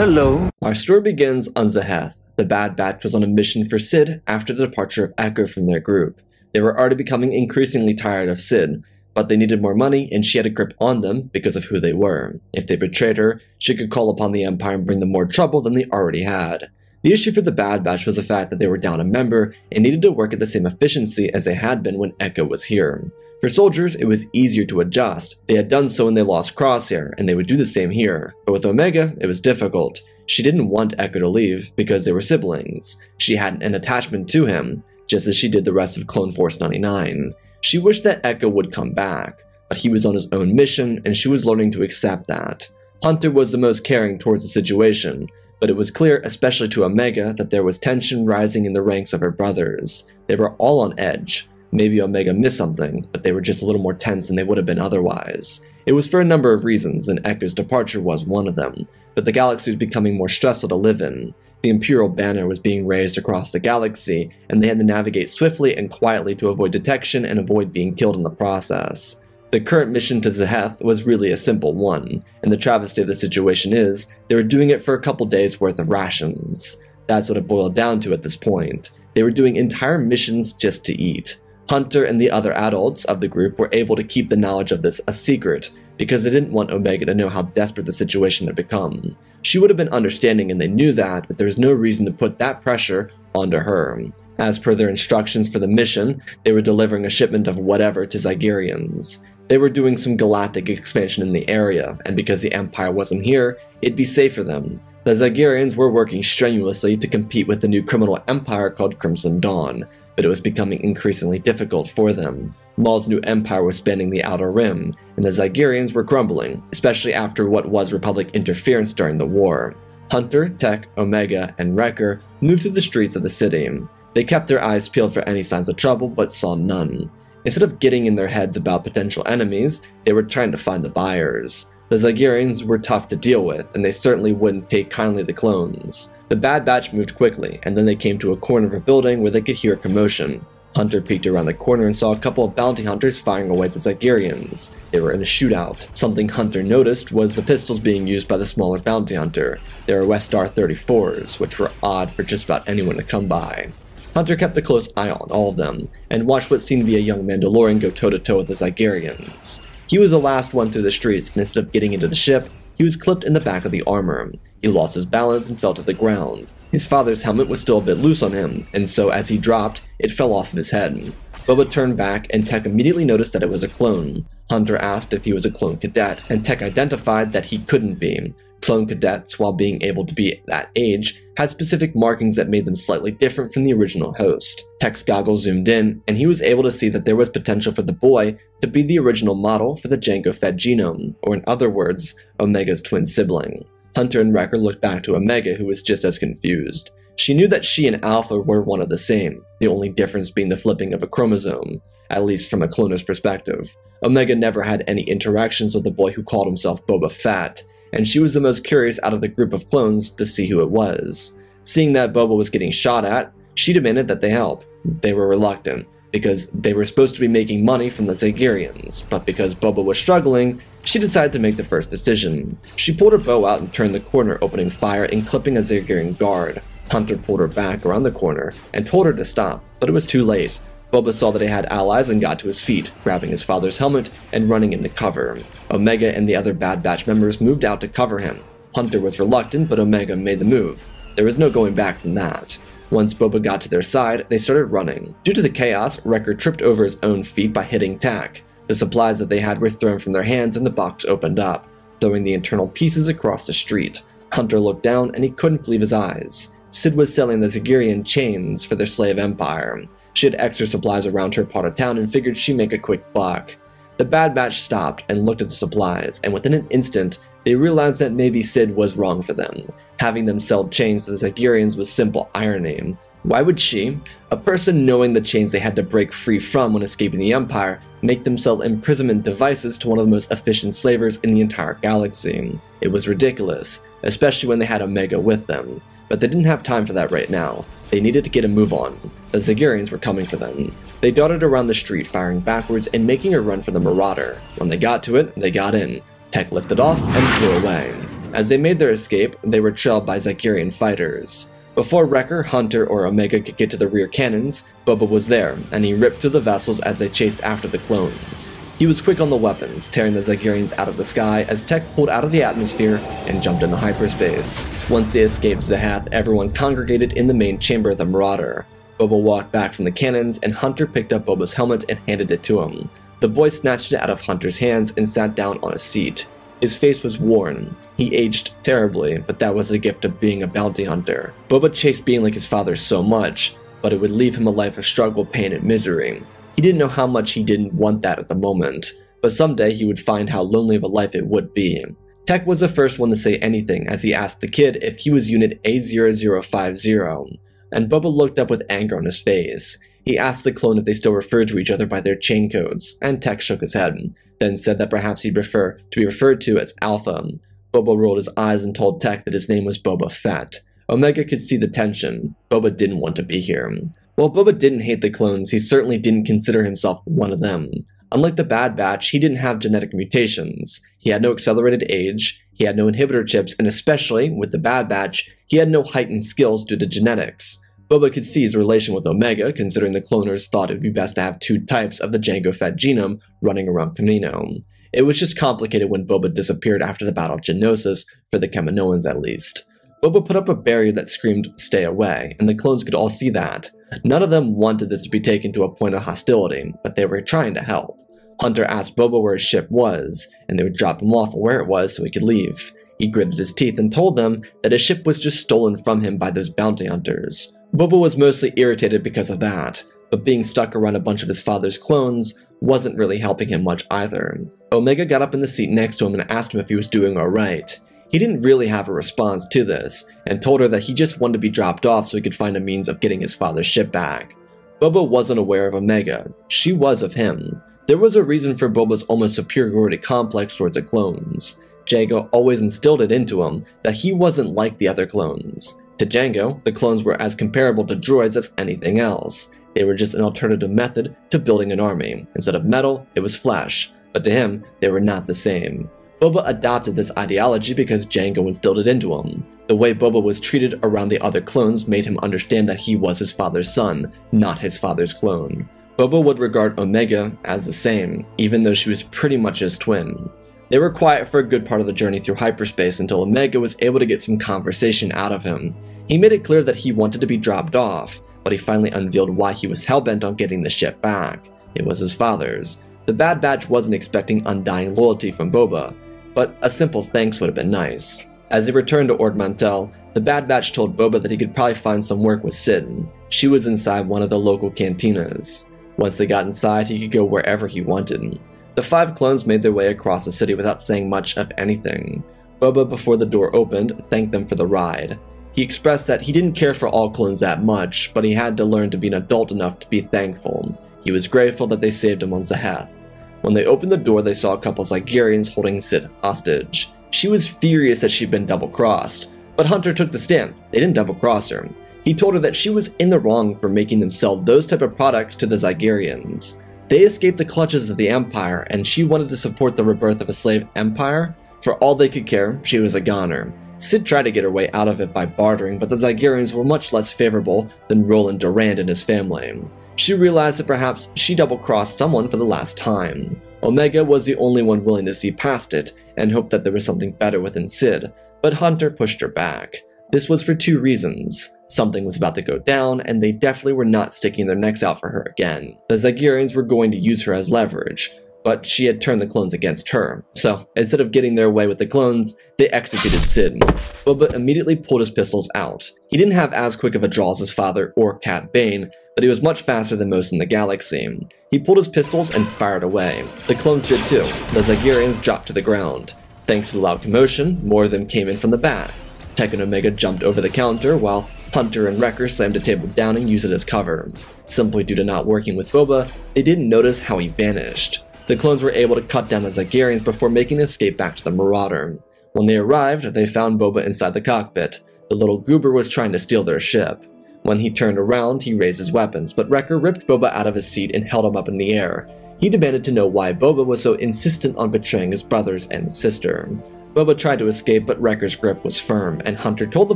Hello. Our story begins on Zaheth. The Bad Batch was on a mission for Sid after the departure of Echo from their group. They were already becoming increasingly tired of Sid, but they needed more money and she had a grip on them because of who they were. If they betrayed her, she could call upon the Empire and bring them more trouble than they already had. The issue for the Bad Batch was the fact that they were down a member and needed to work at the same efficiency as they had been when Echo was here. For soldiers, it was easier to adjust. They had done so when they lost Crosshair, and they would do the same here. But with Omega, it was difficult. She didn't want Echo to leave because they were siblings. She had an attachment to him, just as she did the rest of Clone Force 99. She wished that Echo would come back, but he was on his own mission and she was learning to accept that. Hunter was the most caring towards the situation, but it was clear, especially to Omega, that there was tension rising in the ranks of her brothers. They were all on edge. Maybe Omega missed something, but they were just a little more tense than they would have been otherwise. It was for a number of reasons, and Echo's departure was one of them, but the galaxy was becoming more stressful to live in. The Imperial banner was being raised across the galaxy, and they had to navigate swiftly and quietly to avoid detection and avoid being killed in the process. The current mission to Zaheth was really a simple one, and the travesty of the situation is, they were doing it for a couple days worth of rations. That's what it boiled down to at this point. They were doing entire missions just to eat. Hunter and the other adults of the group were able to keep the knowledge of this a secret, because they didn't want Omega to know how desperate the situation had become. She would have been understanding and they knew that, but there was no reason to put that pressure onto her. As per their instructions for the mission, they were delivering a shipment of whatever to Zygerians. They were doing some galactic expansion in the area, and because the Empire wasn't here, it'd be safe for them. The Zygerians were working strenuously to compete with the new criminal empire called Crimson Dawn, but it was becoming increasingly difficult for them. Maul's new empire was spanning the Outer Rim, and the Zygerians were grumbling, especially after what was Republic interference during the war. Hunter, Tech, Omega, and Wrecker moved through the streets of the city. They kept their eyes peeled for any signs of trouble, but saw none. Instead of getting in their heads about potential enemies, they were trying to find the buyers. The Zygerians were tough to deal with, and they certainly wouldn't take kindly to clones. The Bad Batch moved quickly, and then they came to a corner of a building where they could hear a commotion. Hunter peeked around the corner and saw a couple of bounty hunters firing away at the Zygerians. They were in a shootout. Something Hunter noticed was the pistols being used by the smaller bounty hunter. They were Westar 34s, which were odd for just about anyone to come by. Hunter kept a close eye on all of them, and watched what seemed to be a young Mandalorian go toe-to-toe with the Zygerians. He was the last one through the streets, and instead of getting into the ship, he was clipped in the back of the armor. He lost his balance and fell to the ground. His father's helmet was still a bit loose on him, and so as he dropped, it fell off of his head. Boba turned back, and Tech immediately noticed that it was a clone. Hunter asked if he was a clone cadet, and Tech identified that he couldn't be. Clone cadets, while being able to be that age, had specific markings that made them slightly different from the original host. Tech's goggles zoomed in, and he was able to see that there was potential for the boy to be the original model for the Jango-fed genome, or in other words, Omega's twin sibling. Hunter and Wrecker looked back to Omega, who was just as confused. She knew that she and Alpha were one of the same, the only difference being the flipping of a chromosome, at least from a cloner's perspective. Omega never had any interactions with the boy who called himself Boba Fett, and she was the most curious out of the group of clones to see who it was. Seeing that Boba was getting shot at, she demanded that they help. They were reluctant, because they were supposed to be making money from the Zygerians, but because Boba was struggling, she decided to make the first decision. She pulled her bow out and turned the corner, opening fire and clipping a Zygerian guard. Hunter pulled her back around the corner and told her to stop, but it was too late. Boba saw that he had allies and got to his feet, grabbing his father's helmet and running into cover. Omega and the other Bad Batch members moved out to cover him. Hunter was reluctant, but Omega made the move. There was no going back from that. Once Boba got to their side, they started running. Due to the chaos, Wrecker tripped over his own feet by hitting Tech. The supplies that they had were thrown from their hands and the box opened up, throwing the internal pieces across the street. Hunter looked down and he couldn't believe his eyes. Sid was selling the Zygerian chains for their slave empire. She had extra supplies around her part of town and figured she'd make a quick buck. The Bad Batch stopped and looked at the supplies, and within an instant, they realized that maybe Sid was wrong for them. Having them sell chains to the Zygerians was simple irony. Why would she, a person knowing the chains they had to break free from when escaping the Empire, make them sell imprisonment devices to one of the most efficient slavers in the entire galaxy? It was ridiculous, especially when they had Omega with them. But they didn't have time for that right now. They needed to get a move on. The Zygerians were coming for them. They darted around the street, firing backwards and making a run for the Marauder. When they got to it, they got in. Tech lifted off and flew away. As they made their escape, they were trailed by Zygerian fighters. Before Wrecker, Hunter, or Omega could get to the rear cannons, Boba was there, and he ripped through the vessels as they chased after the clones. He was quick on the weapons, tearing the Zygerians out of the sky as Tech pulled out of the atmosphere and jumped into hyperspace. Once they escaped Zahath, everyone congregated in the main chamber of the Marauder. Boba walked back from the cannons, and Hunter picked up Boba's helmet and handed it to him. The boy snatched it out of Hunter's hands and sat down on a seat. His face was worn. He aged terribly, but that was the gift of being a bounty hunter. Boba chased being like his father so much, but it would leave him a life of struggle, pain, and misery. He didn't know how much he didn't want that at the moment, but someday he would find how lonely of a life it would be. Tech was the first one to say anything as he asked the kid if he was Unit A0050, and Boba looked up with anger on his face. He asked the clone if they still referred to each other by their chain codes, and Tech shook his head, then said that perhaps he'd prefer to be referred to as Alpha. Boba rolled his eyes and told Tech that his name was Boba Fett. Omega could see the tension. Boba didn't want to be here. While Boba didn't hate the clones, he certainly didn't consider himself one of them. Unlike the Bad Batch, he didn't have genetic mutations. He had no accelerated age, he had no inhibitor chips, and especially, with the Bad Batch, he had no heightened skills due to genetics. Boba could see his relation with Omega, considering the cloners thought it would be best to have two types of the Jango Fett genome running around Kamino. It was just complicated when Boba disappeared after the Battle of Geonosis, for the Kaminoans at least. Boba put up a barrier that screamed, "Stay away," and the clones could all see that. None of them wanted this to be taken to a point of hostility, but they were trying to help. Hunter asked Boba where his ship was, and they would drop him off where it was so he could leave. He gritted his teeth and told them that his ship was just stolen from him by those bounty hunters. Boba was mostly irritated because of that, but being stuck around a bunch of his father's clones wasn't really helping him much either. Omega got up in the seat next to him and asked him if he was doing alright. He didn't really have a response to this, and told her that he just wanted to be dropped off so he could find a means of getting his father's ship back. Boba wasn't aware of Omega. She was of him. There was a reason for Boba's almost superiority complex towards the clones. Jango always instilled it into him that he wasn't like the other clones. To Jango, the clones were as comparable to droids as anything else. They were just an alternative method to building an army. Instead of metal, it was flesh, but to him, they were not the same. Boba adopted this ideology because Jango instilled it into him. The way Boba was treated around the other clones made him understand that he was his father's son, not his father's clone. Boba would regard Omega as the same, even though she was pretty much his twin. They were quiet for a good part of the journey through hyperspace until Omega was able to get some conversation out of him. He made it clear that he wanted to be dropped off, but he finally unveiled why he was hellbent on getting the ship back. It was his father's. The Bad Batch wasn't expecting undying loyalty from Boba, but a simple thanks would have been nice. As they returned to Ord Mantell, the Bad Batch told Boba that he could probably find some work with Sid. She was inside one of the local cantinas. Once they got inside, he could go wherever he wanted. The 5 clones made their way across the city without saying much of anything. Boba, before the door opened, thanked them for the ride. He expressed that he didn't care for all clones that much, but he had to learn to be an adult enough to be thankful. He was grateful that they saved him on Zahath. When they opened the door, they saw a couple Zygerians holding Sid hostage. She was furious that she'd been double-crossed, but Hunter took the stand. They didn't double-cross her. He told her that she was in the wrong for making them sell those type of products to the Zygerians. They escaped the clutches of the Empire, and she wanted to support the rebirth of a slave empire. For all they could care, she was a goner. Sid tried to get her way out of it by bartering, but the Zygerians were much less favorable than Roland Durand and his family. She realized that perhaps she double-crossed someone for the last time. Omega was the only one willing to see past it, and hoped that there was something better within Sid, but Hunter pushed her back. This was for 2 reasons. Something was about to go down, and they definitely were not sticking their necks out for her again. The Zygerians were going to use her as leverage, but she had turned the clones against her. So, instead of getting their way with the clones, they executed Sid. Boba immediately pulled his pistols out. He didn't have as quick of a draw as his father or Cat Bane, but he was much faster than most in the galaxy. He pulled his pistols and fired away. The clones did too. The Zygerians dropped to the ground. Thanks to the loud commotion, more of them came in from the back. Tech and Omega jumped over the counter, while Hunter and Wrecker slammed a table down and used it as cover. Simply due to not working with Boba, they didn't notice how he vanished. The clones were able to cut down the Zygerians before making an escape back to the Marauder. When they arrived, they found Boba inside the cockpit. The little goober was trying to steal their ship. When he turned around, he raised his weapons, but Wrecker ripped Boba out of his seat and held him up in the air. He demanded to know why Boba was so insistent on betraying his brothers and sister. Boba tried to escape, but Wrecker's grip was firm, and Hunter told the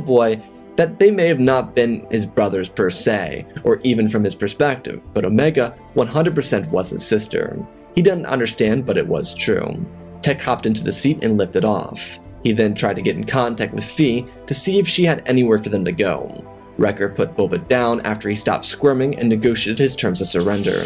boy that they may have not been his brothers per se, or even from his perspective, but Omega 100% was his sister. He didn't understand, but it was true. Tech hopped into the seat and lifted off. He then tried to get in contact with Fee to see if she had anywhere for them to go. Wrecker put Boba down after he stopped squirming and negotiated his terms of surrender.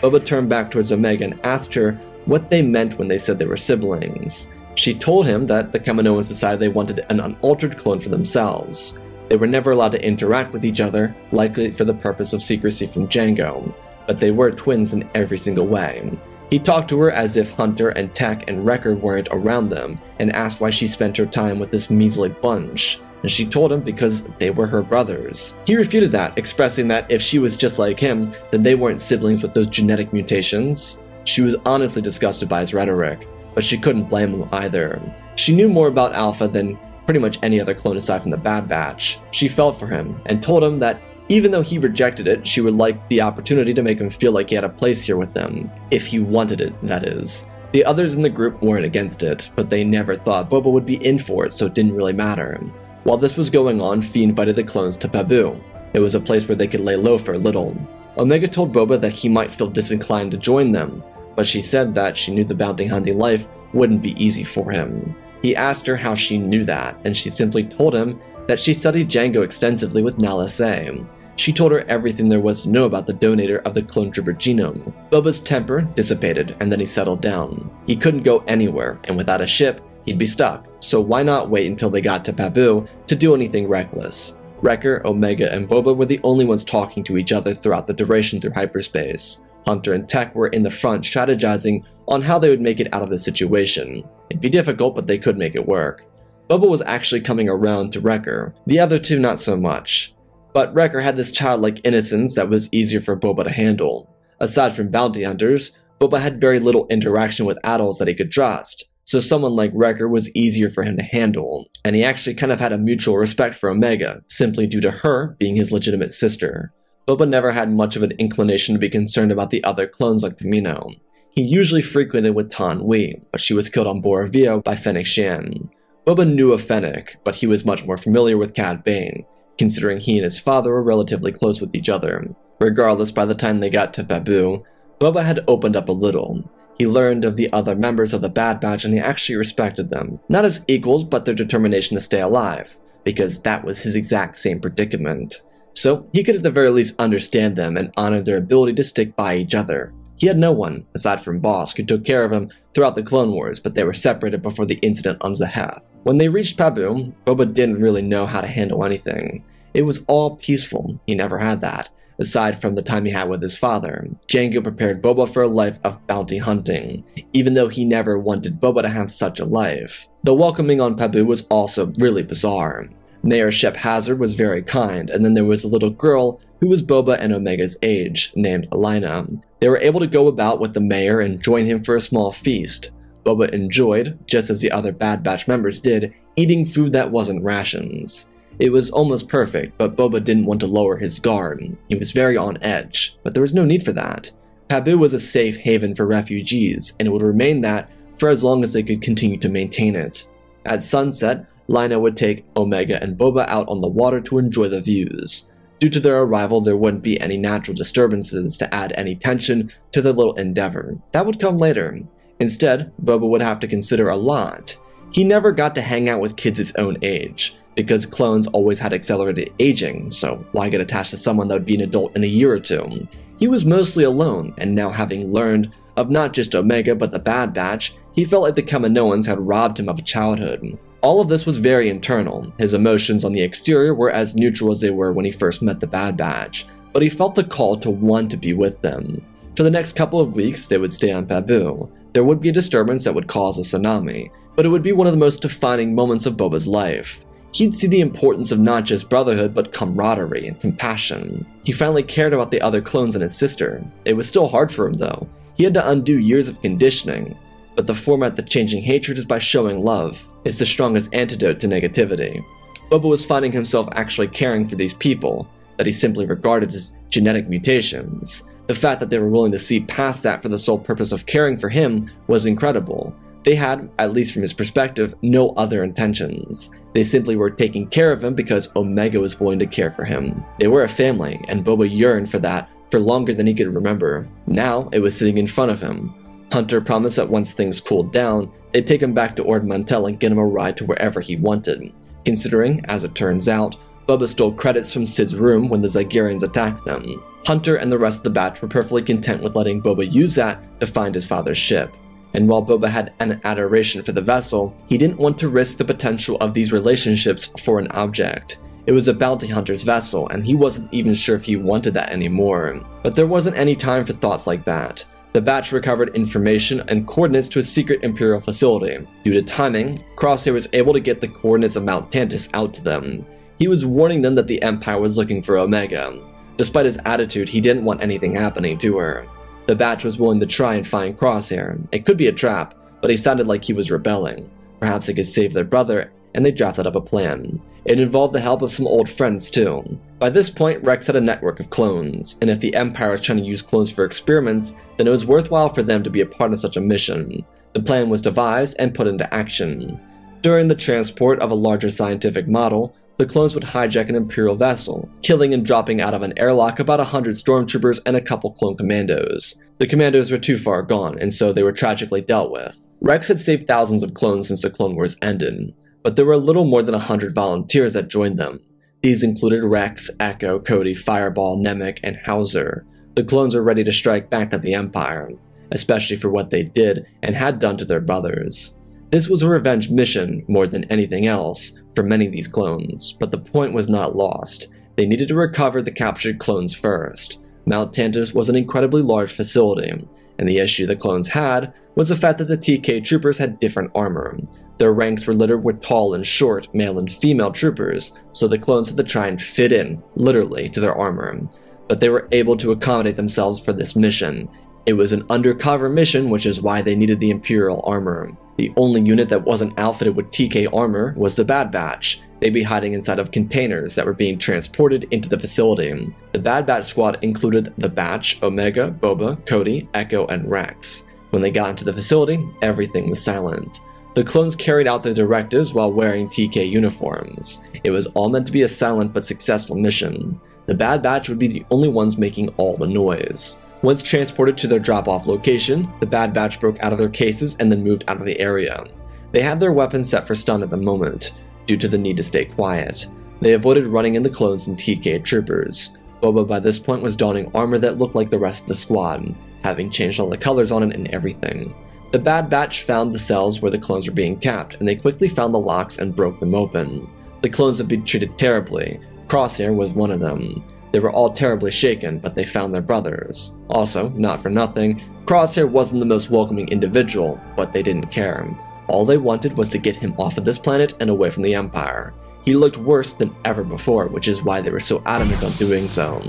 Boba turned back towards Omega and asked her what they meant when they said they were siblings. She told him that the Kaminoans decided they wanted an unaltered clone for themselves. They were never allowed to interact with each other, likely for the purpose of secrecy from Jango, but they were twins in every single way. He talked to her as if Hunter and Tech and Wrecker weren't around them, and asked why she spent her time with this measly bunch, and she told him because they were her brothers. He refuted that, expressing that if she was just like him, then they weren't siblings with those genetic mutations. She was honestly disgusted by his rhetoric, but she couldn't blame him either. She knew more about Alpha than pretty much any other clone aside from the Bad Batch. She felt for him, and told him that even though he rejected it, she would like the opportunity to make him feel like he had a place here with them. If he wanted it, that is. The others in the group weren't against it, but they never thought Boba would be in for it, so it didn't really matter. While this was going on, Fee invited the clones to Pabu. It was a place where they could lay low for a little. Omega told Boba that he might feel disinclined to join them, but she said that she knew the bounty hunting life wouldn't be easy for him. He asked her how she knew that, and she simply told him that she studied Jango extensively with Nala Se. She told her everything there was to know about the donator of the clone trooper genome. Boba's temper dissipated, and then he settled down. He couldn't go anywhere, and without a ship, he'd be stuck, so why not wait until they got to Pabu to do anything reckless? Wrecker, Omega, and Boba were the only ones talking to each other throughout the duration through hyperspace. Hunter and Tech were in the front strategizing on how they would make it out of the situation. It'd be difficult, but they could make it work. Boba was actually coming around to Wrecker, the other two not so much. But Wrecker had this childlike innocence that was easier for Boba to handle. Aside from bounty hunters, Boba had very little interaction with adults that he could trust, so someone like Wrecker was easier for him to handle, and he actually kind of had a mutual respect for Omega, simply due to her being his legitimate sister. Boba never had much of an inclination to be concerned about the other clones like Kamino. He usually frequented with Tan Wei, but she was killed on Boravio by Fennec Shan. Boba knew of Fennec, but he was much more familiar with Cad Bane, considering he and his father were relatively close with each other. Regardless, by the time they got to Pabu, Boba had opened up a little. He learned of the other members of the Bad Batch and he actually respected them. Not as equals, but their determination to stay alive, because that was his exact same predicament. So he could at the very least understand them and honor their ability to stick by each other. He had no one, aside from Bosk, who took care of him throughout the Clone Wars, but they were separated before the incident on Zahath. When they reached Pabu, Boba didn't really know how to handle anything. It was all peaceful. He never had that, aside from the time he had with his father. Jango prepared Boba for a life of bounty hunting, even though he never wanted Boba to have such a life. The welcoming on Pabu was also really bizarre. Mayor Shep Hazard was very kind, and then there was a little girl who was Boba and Omega's age, named Elena. They were able to go about with the mayor and join him for a small feast. Boba enjoyed, just as the other Bad Batch members did, eating food that wasn't rations. It was almost perfect, but Boba didn't want to lower his guard. He was very on edge, but there was no need for that. Pabu was a safe haven for refugees, and it would remain that for as long as they could continue to maintain it. At sunset, Lina would take Omega and Boba out on the water to enjoy the views. Due to their arrival, there wouldn't be any natural disturbances to add any tension to their little endeavor. That would come later. Instead, Boba would have to consider a lot. He never got to hang out with kids his own age, because clones always had accelerated aging, so why get attached to someone that would be an adult in a year or two? He was mostly alone, and now having learned of not just Omega but the Bad Batch, he felt like the Kaminoans had robbed him of a childhood. All of this was very internal. His emotions on the exterior were as neutral as they were when he first met the Bad Batch, but he felt the call to want to be with them. For the next couple of weeks, they would stay on Pabu. There would be a disturbance that would cause a tsunami, but it would be one of the most defining moments of Boba's life. He'd see the importance of not just brotherhood, but camaraderie and compassion. He finally cared about the other clones and his sister. It was still hard for him, though. He had to undo years of conditioning, but the format that changing hatred is by showing love. It's the strongest antidote to negativity. Boba was finding himself actually caring for these people that he simply regarded as genetic mutations. The fact that they were willing to see past that for the sole purpose of caring for him was incredible. They had, at least from his perspective, no other intentions. They simply were taking care of him because Omega was willing to care for him. They were a family, and Boba yearned for that for longer than he could remember. Now, it was sitting in front of him. Hunter promised that once things cooled down, they'd take him back to Ord Mantell and get him a ride to wherever he wanted. Considering, as it turns out, Boba stole credits from Sid's room when the Zygerians attacked them. Hunter and the rest of the batch were perfectly content with letting Boba use that to find his father's ship. And while Boba had an adoration for the vessel, he didn't want to risk the potential of these relationships for an object. It was a bounty hunter's vessel, and he wasn't even sure if he wanted that anymore. But there wasn't any time for thoughts like that. The batch recovered information and coordinates to a secret Imperial facility. Due to timing, Crosshair was able to get the coordinates of Mount Tantus out to them. He was warning them that the Empire was looking for Omega. Despite his attitude, he didn't want anything happening to her. The batch was willing to try and find Crosshair. It could be a trap, but he sounded like he was rebelling. Perhaps he could save their brother, and they drafted up a plan. It involved the help of some old friends too. By this point, Rex had a network of clones, and if the Empire was trying to use clones for experiments, then it was worthwhile for them to be a part of such a mission. The plan was devised and put into action. During the transport of a larger scientific model, the clones would hijack an Imperial vessel, killing and dropping out of an airlock about 100 stormtroopers and a couple clone commandos. The commandos were too far gone, and so they were tragically dealt with. Rex had saved thousands of clones since the Clone Wars ended, but there were a little more than 100 volunteers that joined them. These included Rex, Echo, Cody, Fireball, Nemec, and Hauser. The clones were ready to strike back at the Empire, especially for what they did and had done to their brothers. This was a revenge mission more than anything else for many of these clones, but the point was not lost. They needed to recover the captured clones first. Mount Tantus was an incredibly large facility, and the issue the clones had was the fact that the TK troopers had different armor. Their ranks were littered with tall and short male and female troopers, so the clones had to try and fit in, literally, to their armor. But they were able to accommodate themselves for this mission. It was an undercover mission, which is why they needed the Imperial armor. The only unit that wasn't outfitted with TK armor was the Bad Batch. They'd be hiding inside of containers that were being transported into the facility. The Bad Batch squad included the Batch, Omega, Boba, Cody, Echo, and Rex. When they got into the facility, everything was silent. The clones carried out their directives while wearing TK uniforms. It was all meant to be a silent but successful mission. The Bad Batch would be the only ones making all the noise. Once transported to their drop-off location, the Bad Batch broke out of their cases and then moved out of the area. They had their weapons set for stun at the moment, due to the need to stay quiet. They avoided running into clones and TK troopers. Boba by this point was donning armor that looked like the rest of the squad, having changed all the colors on it and everything. The Bad Batch found the cells where the clones were being capped, and they quickly found the locks and broke them open. The clones had been treated terribly. Crosshair was one of them. They were all terribly shaken, but they found their brothers. Also, not for nothing, Crosshair wasn't the most welcoming individual, but they didn't care. All they wanted was to get him off of this planet and away from the Empire. He looked worse than ever before, which is why they were so adamant on doing so.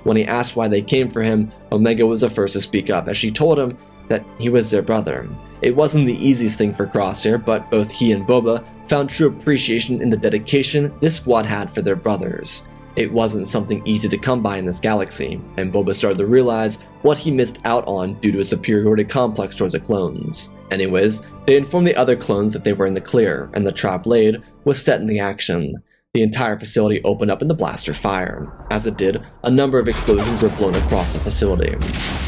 When he asked why they came for him, Omega was the first to speak up, as she told him that he was their brother. It wasn't the easiest thing for Crosshair, but both he and Boba found true appreciation in the dedication this squad had for their brothers. It wasn't something easy to come by in this galaxy, and Boba started to realize what he missed out on due to a superiority complex towards the clones. Anyways, they informed the other clones that they were in the clear, and the trap laid was set in the action. The entire facility opened up into blaster fire. As it did, a number of explosions were blown across the facility.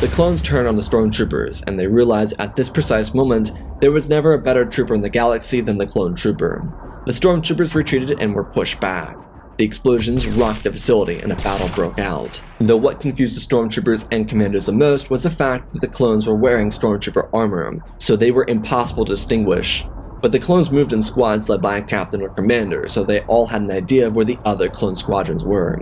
The clones turned on the stormtroopers, and they realized at this precise moment there was never a better trooper in the galaxy than the clone trooper. The stormtroopers retreated and were pushed back. The explosions rocked the facility and a battle broke out. Though what confused the stormtroopers and commandos the most was the fact that the clones were wearing stormtrooper armor, so they were impossible to distinguish. But the clones moved in squads led by a captain or commander, so they all had an idea of where the other clone squadrons were.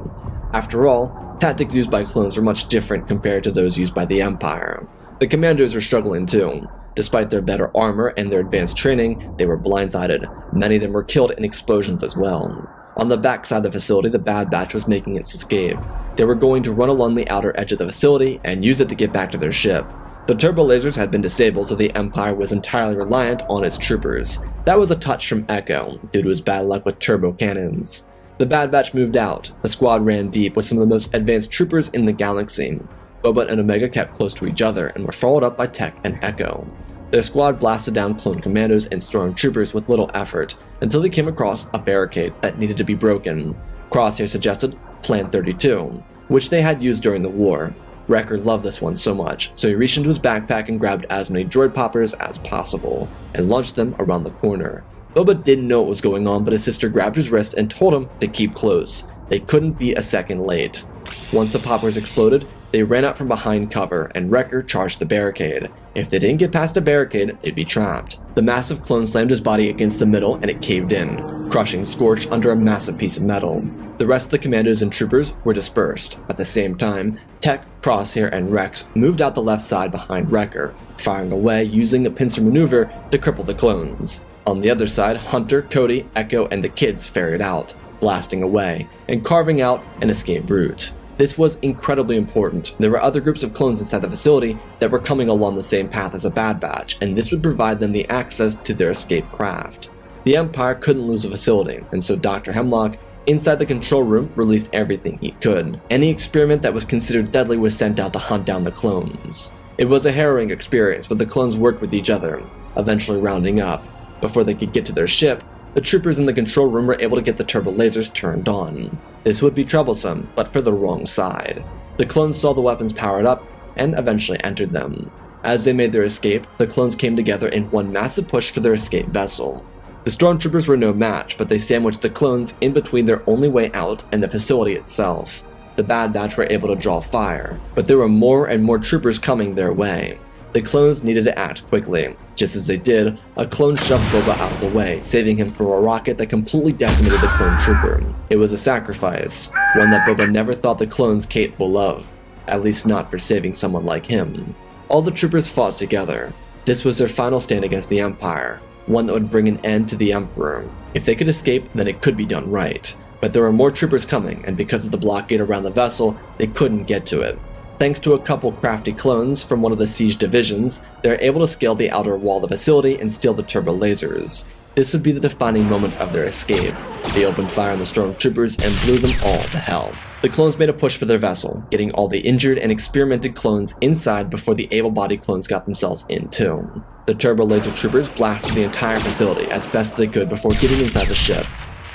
After all, tactics used by clones were much different compared to those used by the Empire. The commandos were struggling too. Despite their better armor and their advanced training, they were blindsided. Many of them were killed in explosions as well. On the backside of the facility, the Bad Batch was making its escape. They were going to run along the outer edge of the facility and use it to get back to their ship. The turbo lasers had been disabled, so the Empire was entirely reliant on its troopers. That was a touch from Echo, due to his bad luck with turbo cannons. The Bad Batch moved out. The squad ran deep with some of the most advanced troopers in the galaxy. Boba and Omega kept close to each other and were followed up by Tech and Echo. Their squad blasted down clone commandos and stormtroopers with little effort, until they came across a barricade that needed to be broken. Crosshair suggested Plan 32, which they had used during the war. Wrecker loved this one so much, so he reached into his backpack and grabbed as many droid poppers as possible, and launched them around the corner. Boba didn't know what was going on, but his sister grabbed his wrist and told him to keep close. They couldn't be a second late. Once the poppers exploded, they ran out from behind cover, and Wrecker charged the barricade. If they didn't get past the barricade, they'd be trapped. The massive clone slammed his body against the middle and it caved in, crushing Scorch under a massive piece of metal. The rest of the commandos and troopers were dispersed. At the same time, Tech, Crosshair, and Rex moved out the left side behind Wrecker, firing away using the pincer maneuver to cripple the clones. On the other side, Hunter, Cody, Echo, and the kids ferried out, blasting away, and carving out an escape route. This was incredibly important. There were other groups of clones inside the facility that were coming along the same path as a Bad Batch, and this would provide them the access to their escape craft. The Empire couldn't lose a facility, and so Dr. Hemlock, inside the control room, released everything he could. Any experiment that was considered deadly was sent out to hunt down the clones. It was a harrowing experience, but the clones worked with each other, eventually rounding up. Before they could get to their ship, the troopers in the control room were able to get the turbo lasers turned on. This would be troublesome, but for the wrong side. The clones saw the weapons powered up, and eventually entered them. As they made their escape, the clones came together in one massive push for their escape vessel. The stormtroopers were no match, but they sandwiched the clones in between their only way out and the facility itself. The Bad Batch were able to draw fire, but there were more and more troopers coming their way. The clones needed to act quickly. Just as they did, a clone shoved Boba out of the way, saving him from a rocket that completely decimated the clone trooper. It was a sacrifice, one that Boba never thought the clones capable of, at least not for saving someone like him. All the troopers fought together. This was their final stand against the Empire, one that would bring an end to the Emperor. If they could escape, then it could be done right. But there were more troopers coming, and because of the blockade around the vessel, they couldn't get to it. Thanks to a couple crafty clones from one of the siege divisions, they were able to scale the outer wall of the facility and steal the turbo lasers. This would be the defining moment of their escape. They opened fire on the stormtroopers and blew them all to hell. The clones made a push for their vessel, getting all the injured and experimented clones inside before the able-bodied clones got themselves in too. The turbo laser troopers blasted the entire facility as best as they could before getting inside the ship.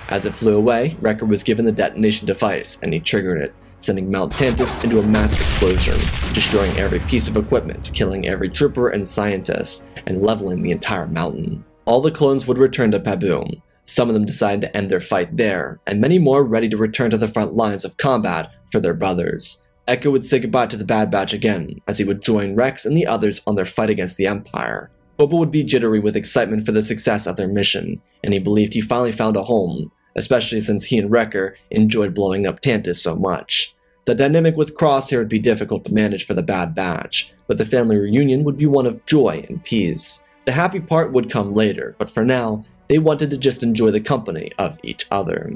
As it flew away, Wrecker was given the detonation device, and he triggered it, sending Mount Tantus into a massive explosion, destroying every piece of equipment, killing every trooper and scientist, and leveling the entire mountain. All the clones would return to Paboom. Some of them decided to end their fight there, and many more ready to return to the front lines of combat for their brothers. Echo would say goodbye to the Bad Batch again, as he would join Rex and the others on their fight against the Empire. Boba would be jittery with excitement for the success of their mission, and he believed he finally found a home, especially since he and Wrecker enjoyed blowing up Tantus so much. The dynamic with Crosshair would be difficult to manage for the Bad Batch, but the family reunion would be one of joy and peace. The happy part would come later, but for now, they wanted to just enjoy the company of each other.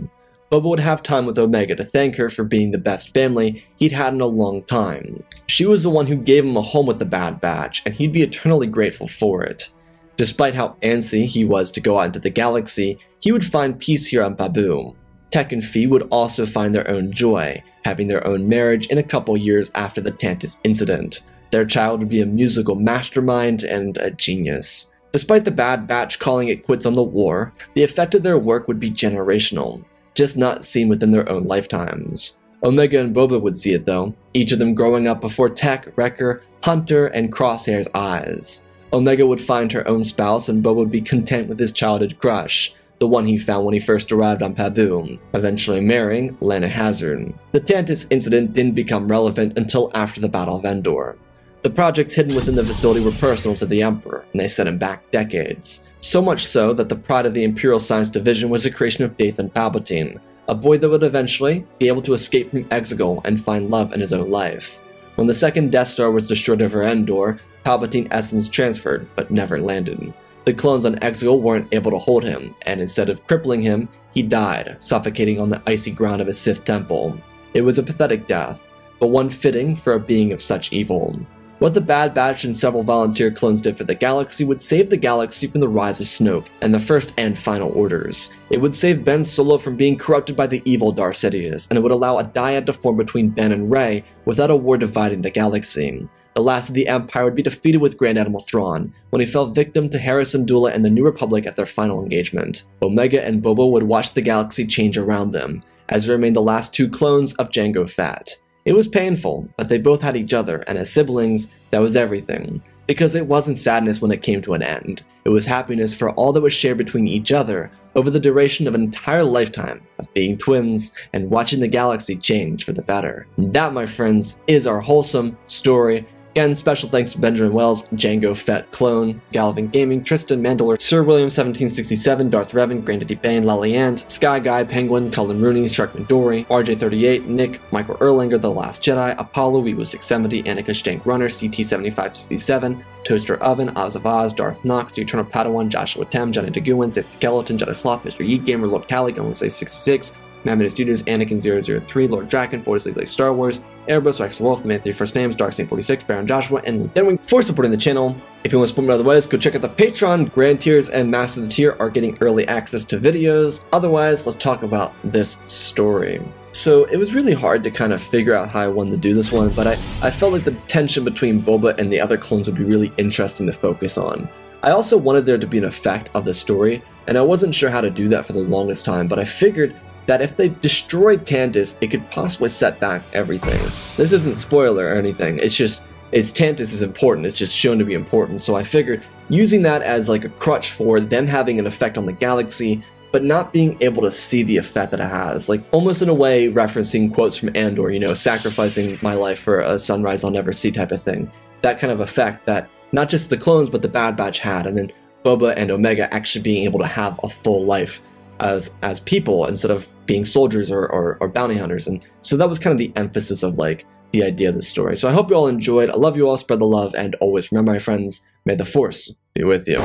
Boba would have time with Omega to thank her for being the best family he'd had in a long time. She was the one who gave him a home with the Bad Batch, and he'd be eternally grateful for it. Despite how antsy he was to go out into the galaxy, he would find peace here on Paboom. Tech and Fee would also find their own joy, having their own marriage in a couple years after the Tantus incident. Their child would be a musical mastermind and a genius. Despite the Bad Batch calling it quits on the war, the effect of their work would be generational, just not seen within their own lifetimes. Omega and Boba would see it though, each of them growing up before Tech, Wrecker, Hunter, and Crosshair's eyes. Omega would find her own spouse and Boba would be content with his childhood crush, the one he found when he first arrived on Paboom, eventually marrying Lana Hazard. The Tantus incident didn't become relevant until after the Battle of Endor. The projects hidden within the facility were personal to the Emperor, and they set him back decades. So much so that the pride of the Imperial Science Division was the creation of Dathan Palpatine, a boy that would eventually be able to escape from Exegol and find love in his own life. When the second Death Star was destroyed over Endor, Palpatine essence transferred, but never landed. The clones on Exegol weren't able to hold him, and instead of crippling him, he died, suffocating on the icy ground of a Sith temple. It was a pathetic death, but one fitting for a being of such evil. What the Bad Batch and several volunteer clones did for the galaxy would save the galaxy from the rise of Snoke and the First and Final Orders. It would save Ben Solo from being corrupted by the evil Darth Sidious, and it would allow a dyad to form between Ben and Rey without a war dividing the galaxy. The last of the Empire would be defeated with Grand Admiral Thrawn, when he fell victim to Hera Syndulla and the New Republic at their final engagement. Omega and Boba would watch the galaxy change around them, as they remained the last two clones of Jango Fett. It was painful, but they both had each other, and as siblings, that was everything. Because it wasn't sadness when it came to an end. It was happiness for all that was shared between each other over the duration of an entire lifetime of being twins and watching the galaxy change for the better. And that, my friends, is our wholesome story. Again, special thanks to Benjamin Wells, Jango Fett Clone, Galvin Gaming, Tristan Mandler, Sir William 1767, Darth Revan, Grandaddy Bane, Laliand, Sky Guy, Penguin, Cullen Rooney, Shark Midori, RJ38, Nick, Michael Erlanger, The Last Jedi, Apollo, Weewu670, Annika Stank Runner, CT7567, Toaster Oven, Oz of Oz, Darth Nox, The Eternal Padawan, Joshua Tem, Johnny DeGuin, Sith Skeleton, Jedi Sloth, Mr. Yeet Gamer, Lord Cali, Gunley66, Mammoth Studios, Anakin003, Lord Draken, Force League Star Wars, Airbus, Rex Wolf, Man 3 First Names, Dark Saint 46, Baron Joshua, and Denwing for supporting the channel. If you want to support me otherwise, go check out the Patreon. Grand tiers and massive tier are getting early access to videos. Otherwise, let's talk about this story. So it was really hard to kind of figure out how I wanted to do this one, but I felt like the tension between Boba and the other clones would be really interesting to focus on. I also wanted there to be an effect of the story, and I wasn't sure how to do that for the longest time, but I figured that if they destroyed Tantus, it could possibly set back everything. This isn't spoiler or anything, Tantus is important, it's just shown to be important, so I figured using that as like a crutch for them having an effect on the galaxy, but not being able to see the effect that it has, like almost in a way referencing quotes from Andor, you know, sacrificing my life for a sunrise I'll never see type of thing. That kind of effect that not just the clones but the Bad Batch had, and then Boba and Omega actually being able to have a full life as people instead of being soldiers or bounty hunters. And so that was kind of the emphasis of like the idea of the story. So I hope you all enjoyed. I love you all, spread the love, and always remember, my friends, may the Force be with you.